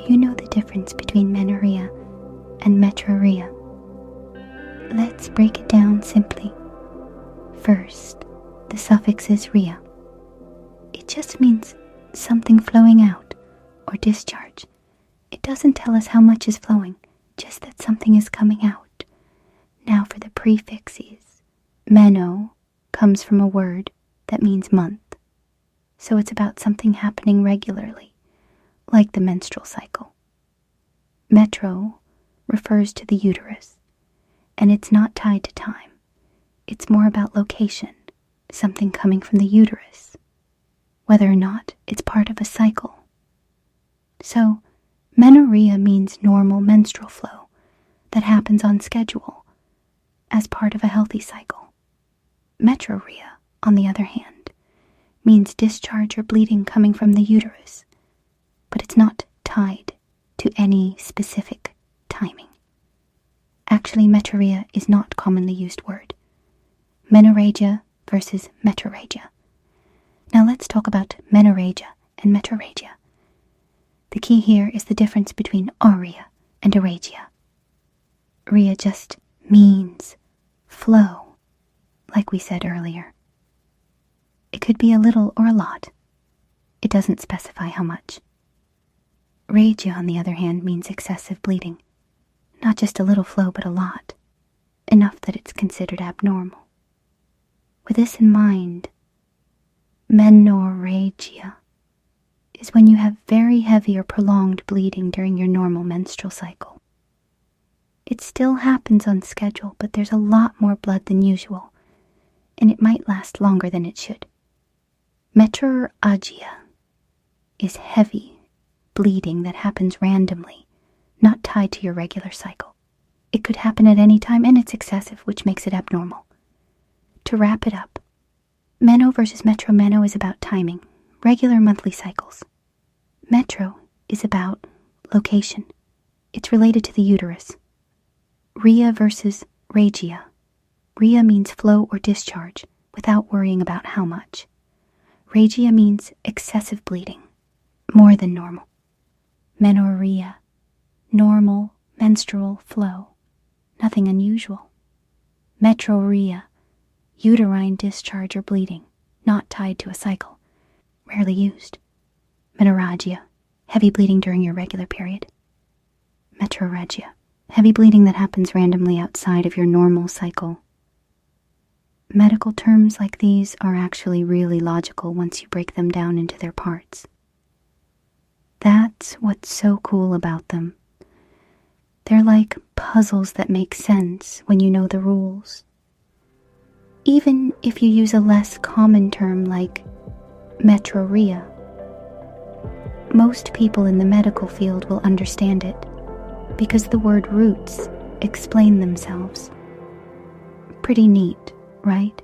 you know the difference between menorrhea and metrorrhea? Let's break it down simply. First, the suffix is rhea. It just means something flowing out or discharge. It doesn't tell us how much is flowing, just that something is coming out. Now for the prefixes. Meno comes from a word that means month. So it's about something happening regularly, like the menstrual cycle. Metro refers to the uterus, and it's not tied to time. It's more about location, something coming from the uterus, whether or not it's part of a cycle. So, menorrhea means normal menstrual flow that happens on schedule as part of a healthy cycle. Metrorrhea, on the other hand, means discharge or bleeding coming from the uterus, but it's not tied to any specific timing. Actually, metrorrhea is not a commonly used word. Menorrhagia versus metrorrhagia. Now let's talk about menorrhagia and metrorrhagia. The key here is the difference between aurea and rhagia. Rhea just means flow, like we said earlier. It could be a little or a lot. It doesn't specify how much. Rhagia, on the other hand, means excessive bleeding. Not just a little flow, but a lot. Enough that it's considered abnormal. With this in mind, menorrhagia is when you have very heavy or prolonged bleeding during your normal menstrual cycle. It still happens on schedule, but there's a lot more blood than usual, and it might last longer than it should. Metrorrhagia is heavy bleeding that happens randomly, not tied to your regular cycle. It could happen at any time, and it's excessive, which makes it abnormal. To wrap it up, meno versus metro is about timing, regular monthly cycles. Metro is about location. It's related to the uterus. Rhea versus rhagia. Rhea means flow or discharge without worrying about how much. Rhagia means excessive bleeding, more than normal. Menorrhea, normal menstrual flow, nothing unusual. Metrorrhea, uterine discharge or bleeding, not tied to a cycle, rarely used. Menorrhagia, heavy bleeding during your regular period. Metrorrhagia, heavy bleeding that happens randomly outside of your normal cycle. Medical terms like these are actually really logical once you break them down into their parts. That's what's so cool about them. They're like puzzles that make sense when you know the rules. Even if you use a less common term like metrorrhea, most people in the medical field will understand it because the word roots explain themselves. Pretty neat, right?